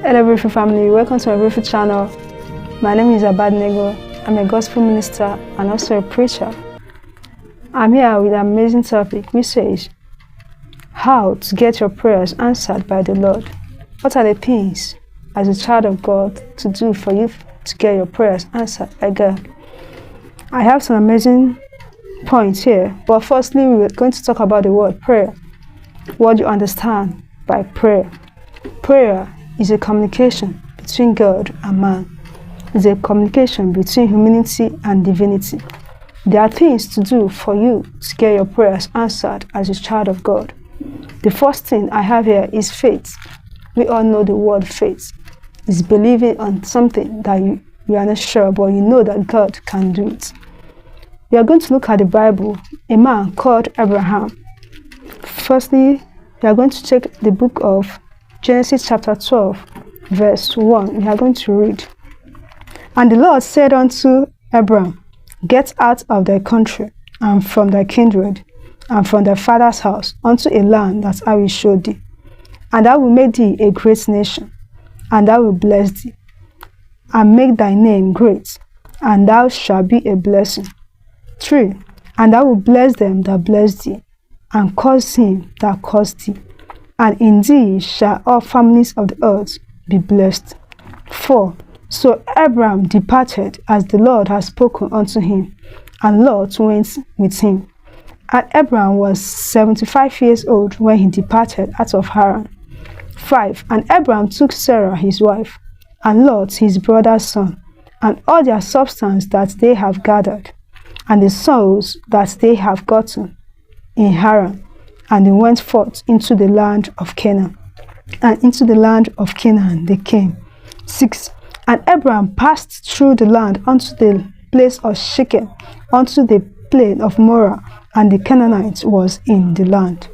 Hello beautiful family, welcome to my beautiful channel. My name is Abadnego. I'm a gospel minister and also a preacher. I'm here with an amazing topic which says how to get your prayers answered by the Lord. What are the things as a child of God to do for you to get your prayers answered by God? I have some amazing points here, but firstly we're going to talk about the word prayer. What you understand by prayer. Prayer is a communication between God and man. It's a communication between humanity and divinity. There are things to do for you to get your prayers answered as a child of God. The first thing I have here is faith. We all know the word faith. It's believing on something that you are not sure, but you know that God can do it. We are going to look at the Bible, a man called Abraham. Firstly, we are going to check the book of Genesis chapter 12, verse 1. We are going to read. And the Lord said unto Abram, Get out of thy country, and from thy kindred, and from thy father's house, unto a land that I will show thee. And I will make thee a great nation, and I will bless thee, and make thy name great, and thou shalt be a blessing. 3. And I will bless them that bless thee, and curse him that curse thee. And in thee shall all families of the earth be blessed. 4. So Abram departed as the Lord had spoken unto him, and Lot went with him. And Abram was 75 years old when he departed out of Haran. 5. And Abram took Sarah his wife, and Lot his brother's son, and all their substance that they have gathered, and the souls that they have gotten in Haran. And they went forth into the land of Canaan. And into the land of Canaan they came. 6. And Abram passed through the land unto the place of Shechem, unto the plain of Morah, and the Canaanite was in the land.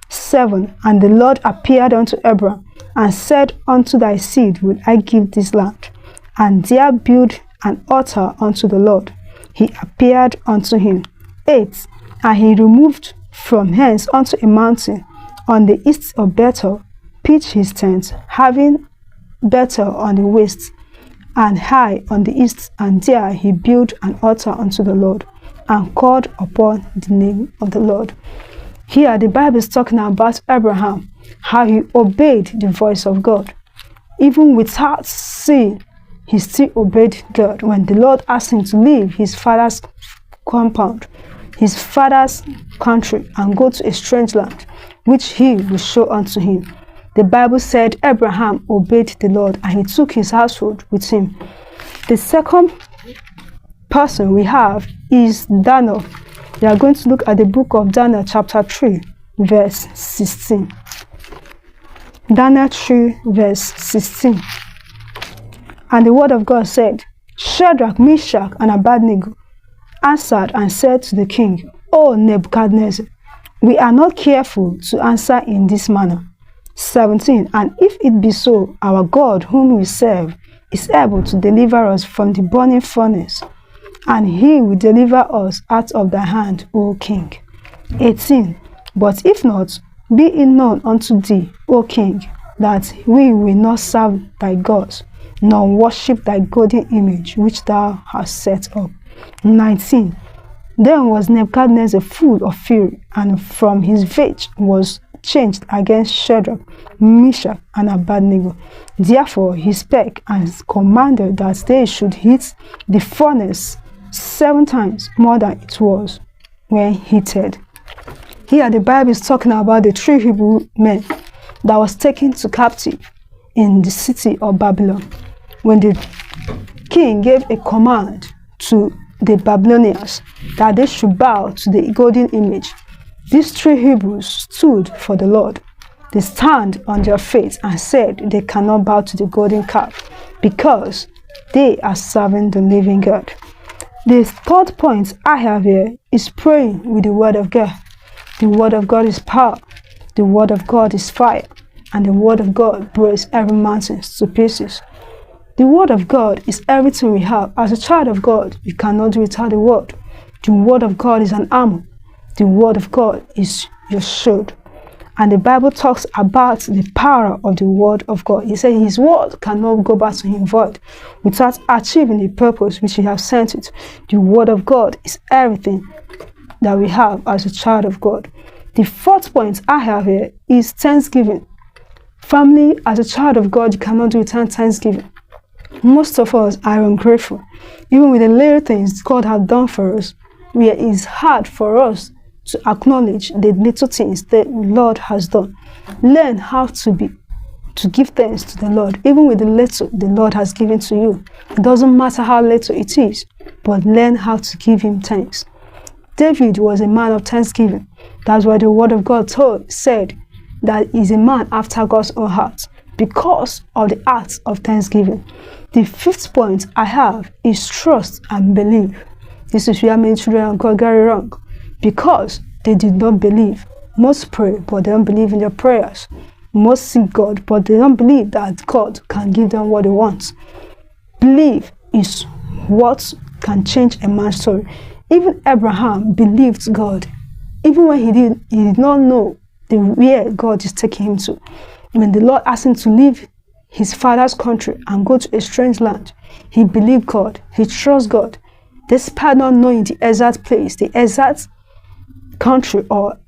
7. And the Lord appeared unto Abram, and said, Unto thy seed will I give this land, and there build an altar unto the Lord. He appeared unto him. 8. And he removed from hence unto a mountain on the east of Bethel, pitched his tent, having Bethel on the west, and high on the east, and there he built an altar unto the Lord, and called upon the name of the Lord. Here the Bible is talking about Abraham, how he obeyed the voice of God. Even without sin, he still obeyed God when the Lord asked him to leave his father's compound, his father's country, and go to a strange land, which he will show unto him. The Bible said Abraham obeyed the Lord, and he took his household with him. The second person we have is Daniel. We are going to look at the book of Daniel chapter 3, verse 16. Daniel 3, verse 16. And the word of God said, Shadrach, Meshach, and Abednego answered and said to the king, O Nebuchadnezzar, we are not careful to answer in this manner. 17. And if it be so, our God whom we serve is able to deliver us from the burning furnace, and he will deliver us out of thy hand, O king. 18. But if not, be it known unto thee, O king, that we will not serve thy gods, nor worship thy golden image which thou hast set up. 19. Then was Nebuchadnezzar full of fury, and from his rage was changed against Shadrach, Meshach, and Abednego. Therefore he spake and commanded that they should heat the furnace 7 times more than it was when heated. Here the Bible is talking about the 3 Hebrew men that was taken to captive in the city of Babylon, when the king gave a command to the Babylonians that they should bow to the golden image. These 3 Hebrews stood for the Lord. They stand on their faith and said they cannot bow to the golden calf because they are serving the living God. The third point I have here is praying with the word of God. The word of God is power. The word of God is fire. And the word of God breaks every mountain to pieces. The word of God is everything we have. As a child of God, we cannot do without the word. The word of God is an armor. The word of God is your shield. And the Bible talks about the power of the word of God. He said his word cannot go back to him void without achieving the purpose which he has sent it. The word of God is everything that we have as a child of God. The fourth point I have here is thanksgiving. Family, as a child of God, you cannot do without thanksgiving. Most of us are ungrateful. Even with the little things God has done for us, it is hard for us to acknowledge the little things the Lord has done. Learn how to give thanks to the Lord, even with the little the Lord has given to you. It doesn't matter how little it is, but learn how to give him thanks. David was a man of thanksgiving. That's why the word of God said that he's a man after God's own heart, because of the act of thanksgiving. The fifth point I have is trust and believe. This is where many children of God get it wrong, because they did not believe. Most pray, but they don't believe in their prayers. Most seek God, but they don't believe that God can give them what they want. Belief is what can change a man's story. Even Abraham believed God, even when he did not know where God is taking him to. When the Lord asked him to leave his father's country and go to a strange land, he believed God, he trusted God, despite not knowing the exact place, the exact country or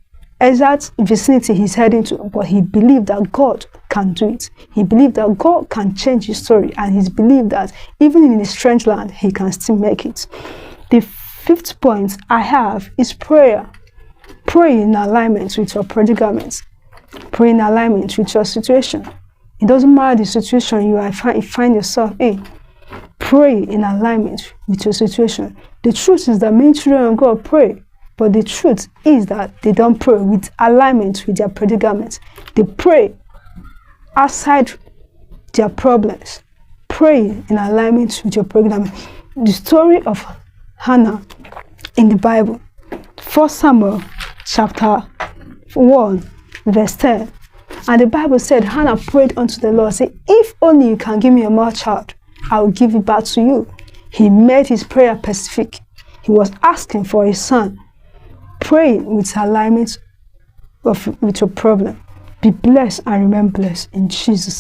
exact vicinity he's heading to, but he believed that God can do it. He believed that God can change his story, and he believed that even in a strange land, he can still make it. The fifth point I have is prayer. Pray in alignment with your predicament. Pray in alignment with your situation. It doesn't matter the situation you find yourself in. Pray in alignment with your situation. The truth is that many children of God pray, but the truth is that they don't pray with alignment with their predicament. They pray outside their problems. Pray in alignment with your predicament. The story of Hannah in the Bible, 1 Samuel chapter 1, verse 10. And the Bible said, Hannah prayed unto the Lord, say, if only you can give me a male child, I will give it back to you. He made his prayer specific. He was asking for a son. Pray with alignment with your problem. Be blessed and remain blessed in Jesus' name.